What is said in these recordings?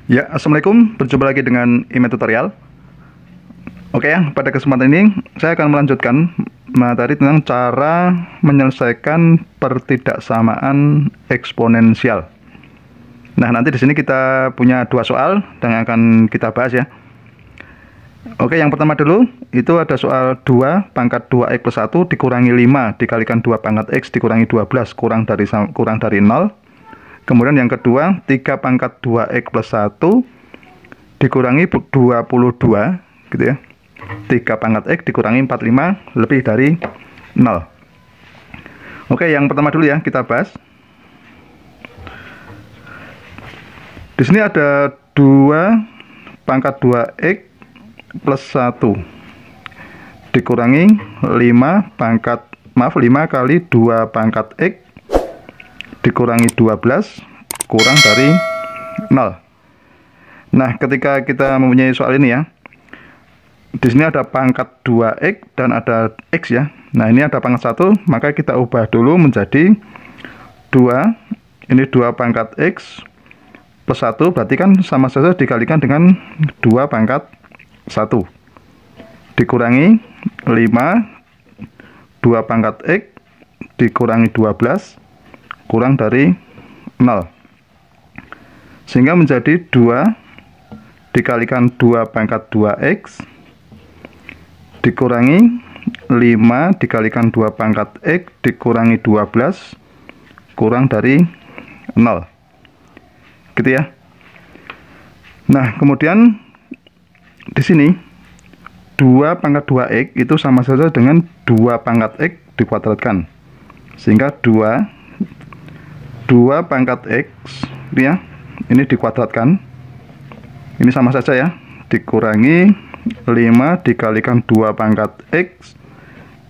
Ya, Assalamualaikum, berjumpa lagi dengan email tutorial. Oke ya, pada kesempatan ini saya akan melanjutkan materi tentang cara menyelesaikan pertidaksamaan eksponensial. Nah, nanti di sini kita punya dua soal yang akan kita bahas ya. Oke, yang pertama dulu, itu ada soal 2 pangkat 2x plus 1 dikurangi 5 dikalikan 2 pangkat x dikurangi 12 kurang dari 0. Kemudian yang kedua, 3 pangkat 2x plus 1 dikurangi 22 gitu ya. 3 pangkat x dikurangi 45 lebih dari 0. Oke, yang pertama dulu ya, kita bahas. Di sini ada 2 pangkat 2x plus 1 dikurangi 5 kali 2 pangkat x dikurangi 12 kurang dari 0. Nah, ketika kita mempunyai soal ini ya, di sini ada pangkat 2x dan ada x ya. Nah, ini ada pangkat 1, maka kita ubah dulu menjadi 2. Ini 2 pangkat x plus 1, berarti kan sama saja dikalikan dengan 2 pangkat 1 dikurangi 5 2 pangkat x dikurangi 12 kurang dari 0, sehingga menjadi 2 dikalikan 2 pangkat 2x dikurangi 5 dikalikan 2 pangkat x dikurangi 12 kurang dari 0 gitu ya. Nah, kemudian di sini 2 pangkat 2x itu sama saja dengan 2 pangkat x dikuadratkan, sehingga 2 pangkat x ya, ini dikuadratkan, ini sama saja ya, dikurangi 5 dikalikan 2 pangkat x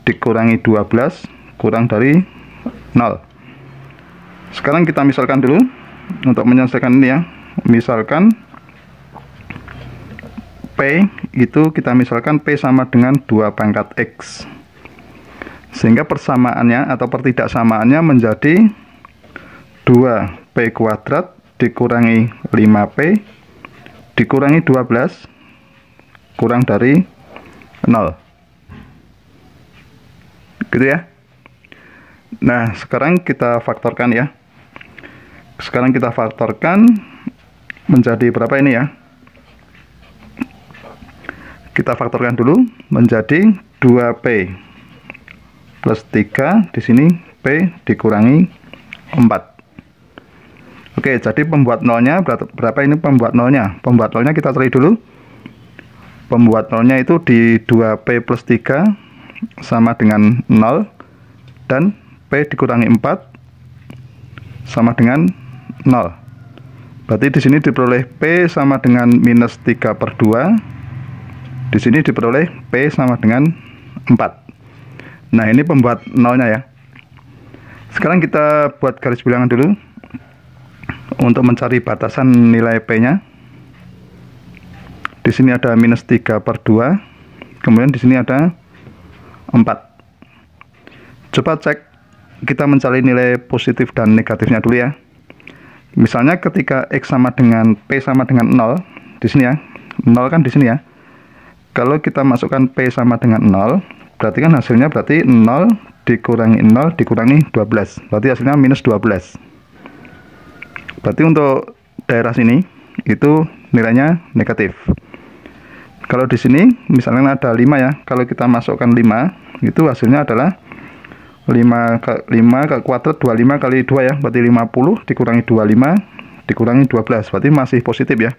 dikurangi 12 kurang dari 0. Sekarang kita misalkan dulu untuk menyelesaikan ini ya. Misalkan P itu kita misalkan P sama dengan 2 pangkat x, sehingga persamaannya atau pertidaksamaannya menjadi 2p kuadrat dikurangi 5p dikurangi 12 kurang dari 0 gitu ya. Nah, sekarang kita faktorkan ya. Sekarang kita faktorkan menjadi berapa ini ya? Kita faktorkan dulu menjadi 2p plus 3, di sini p dikurangi 4. Oke, jadi pembuat nolnya berapa ini pembuat nolnya? Pembuat nolnya kita cari dulu. Pembuat nolnya itu di 2p plus 3 sama dengan 0 dan p dikurangi 4 sama dengan 0. Berarti di sini diperoleh p sama dengan minus 3/2. Di sini diperoleh p sama dengan 4. Nah, ini pembuat nolnya ya. Sekarang kita buat garis bilangan dulu untuk mencari batasan nilai p-nya. Di sini ada minus 3/2, kemudian di sini ada 4. Coba cek, kita mencari nilai positif dan negatifnya dulu ya. Misalnya ketika x sama dengan p sama dengan 0, di sini ya, 0 kan di sini ya. Kalau kita masukkan p sama dengan 0, berarti kan hasilnya berarti 0 dikurangi 0 dikurangi 12, berarti hasilnya minus 12. Berarti untuk daerah sini itu nilainya negatif. Kalau di sini misalnya ada 5 ya, kalau kita masukkan 5, itu hasilnya adalah 5 ke kuadrat 25 kali 2 ya, berarti 50 dikurangi 25 dikurangi 12, berarti masih positif ya.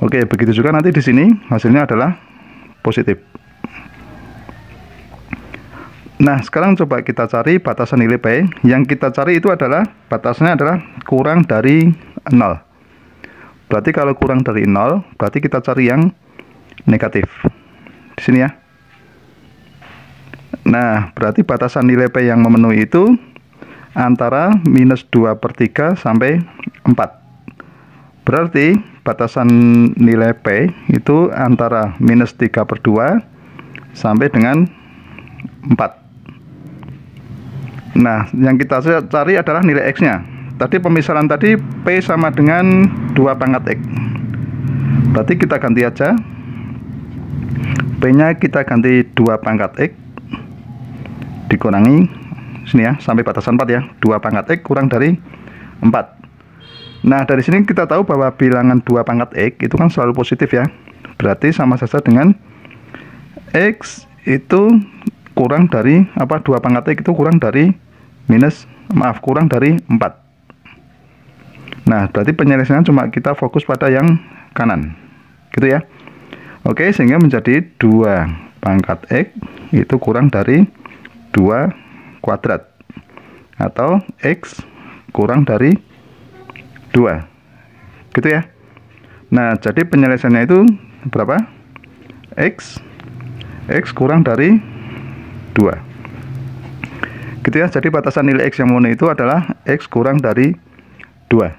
Oke, begitu juga nanti di sini hasilnya adalah positif. Nah, sekarang coba kita cari batasan nilai P. Yang kita cari itu adalah batasnya adalah kurang dari 0. Berarti kalau kurang dari 0, berarti kita cari yang negatif. Di sini ya. Nah, berarti batasan nilai P yang memenuhi itu antara minus 2/3 sampai 4. Berarti batasan nilai P itu antara minus 3/2 sampai dengan 4. Nah, yang kita cari adalah nilai X-nya. tadi pemisalan tadi P sama dengan 2 pangkat X. Berarti kita ganti aja. P nya kita ganti 2 pangkat X dikurangi sini ya, sampai batasan 4 ya, 2 pangkat X kurang dari 4. Nah dari sini kita tahu bahwa bilangan 2 pangkat X itu kan selalu positif ya. Berarti sama saja dengan X itu kurang dari 2 pangkat X itu kurang dari kurang dari 4. Nah berarti penyelesaian cuma kita fokus pada yang kanan gitu ya. Oke, sehingga menjadi 2 pangkat X itu kurang dari 2 kuadrat, atau X kurang dari 2 gitu ya. Nah jadi penyelesaiannya itu berapa? X kurang dari 2 gitu ya. Jadi batasan nilai X yang murni itu adalah X kurang dari 2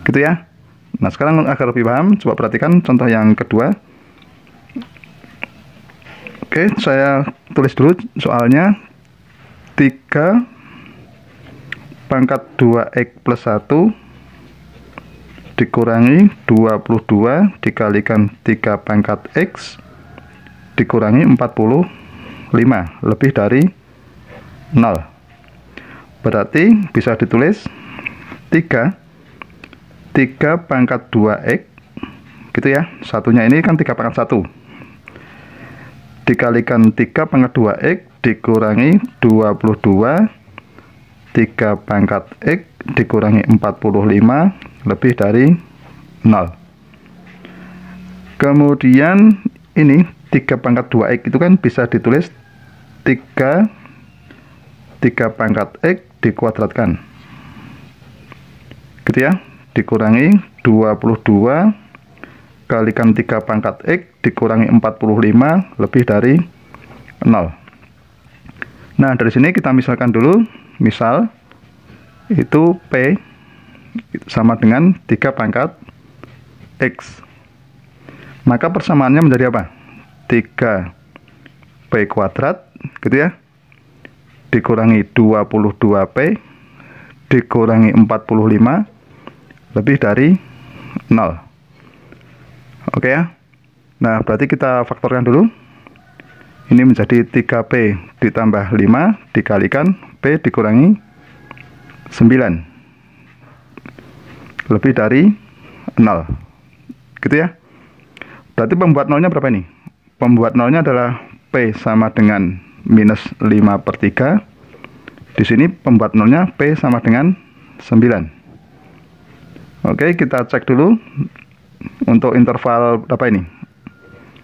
gitu ya. Nah sekarang agar lebih paham, coba perhatikan contoh yang kedua. Oke, saya tulis dulu soalnya. 3 pangkat 2X plus 1 dikurangi 22 dikalikan 3 pangkat X dikurangi 45 lebih dari 0. Berarti bisa ditulis 3 pangkat 2X gitu ya. Satunya ini kan 3 pangkat 1 dikalikan 3 pangkat 2X dikurangi 22 3 pangkat X dikurangi 45 lebih dari 0. Kemudian ini 3 pangkat 2X itu kan bisa ditulis 3 pangkat X dikuadratkan gitu ya, dikurangi 22 kalikan 3 pangkat X dikurangi 45 lebih dari 0. Nah dari sini kita misalkan dulu. Misal itu P sama dengan 3 pangkat X, maka persamaannya menjadi apa? 3P kuadrat gitu ya, dikurangi 22P dikurangi 45 lebih dari 0. Oke ya. Nah berarti kita faktorkan dulu. Ini menjadi 3P ditambah 5 dikalikan P dikurangi 9 lebih dari 0 gitu ya. Berarti pembuat nolnya berapa ini? Pembuat nolnya adalah P sama dengan minus 5/3. Di sini pembuat nolnya P sama dengan 9. Oke, kita cek dulu untuk interval berapa ini?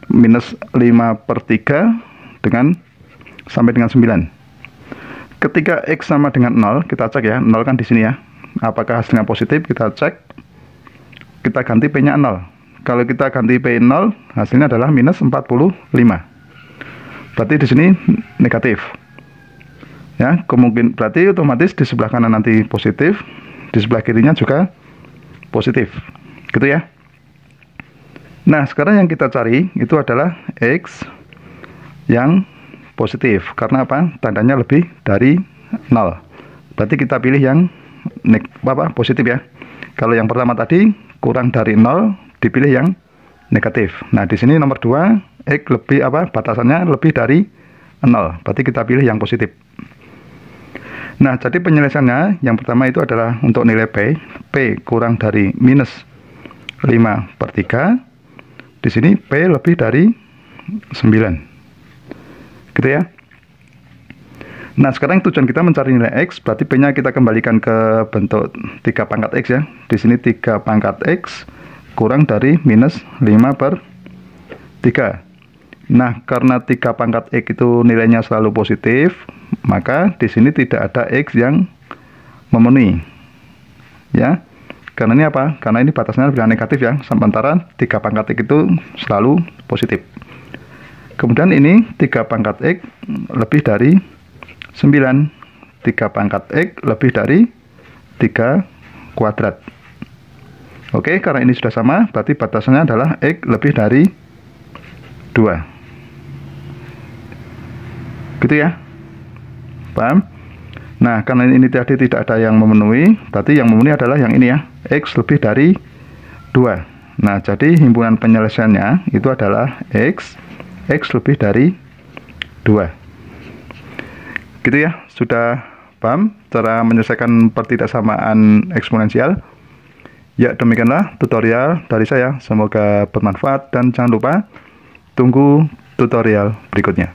Minus 5/3 dengan sampai dengan 9. Ketika X sama dengan 0, kita cek ya, 0 kan di sini ya. Apakah hasilnya positif? Kita cek. Kita ganti P-nya 0. Kalau kita ganti P 0, hasilnya adalah minus 45. Berarti di sini negatif. Ya, kemungkinan berarti otomatis di sebelah kanan nanti positif, di sebelah kirinya juga positif. Gitu ya. Nah, sekarang yang kita cari itu adalah X yang positif. Karena apa? Tandanya lebih dari 0. Berarti kita pilih yang positif ya. Kalau yang pertama tadi kurang dari 0, dipilih yang negatif. Nah, di sini nomor 2, X lebih batasannya lebih dari 0. Berarti kita pilih yang positif. Nah, jadi penyelesaiannya yang pertama itu adalah untuk nilai P kurang dari minus 5/3. Di sini P lebih dari 9. Gitu ya. Nah sekarang tujuan kita mencari nilai X, berarti P nya kita kembalikan ke bentuk 3 pangkat X ya. Di sini 3 pangkat X kurang dari minus 5/3. Nah karena 3 pangkat X itu nilainya selalu positif, maka di sini tidak ada X yang memenuhi ya. Karena ini apa? Karena ini batasnya bilangan negatif ya, sementara 3 pangkat X itu selalu positif. Kemudian ini 3 pangkat X lebih dari 9. 3 pangkat X lebih dari 3 kuadrat. Oke, karena ini sudah sama, berarti batasannya adalah X lebih dari 2. Gitu ya. Paham? Nah, karena ini tadi tidak ada yang memenuhi, berarti yang memenuhi adalah yang ini ya, X lebih dari 2. Nah, jadi himpunan penyelesaiannya itu adalah X lebih dari 2. Gitu ya, sudah paham cara menyelesaikan pertidaksamaan eksponensial? Ya, demikianlah tutorial dari saya. Semoga bermanfaat dan jangan lupa tunggu tutorial berikutnya.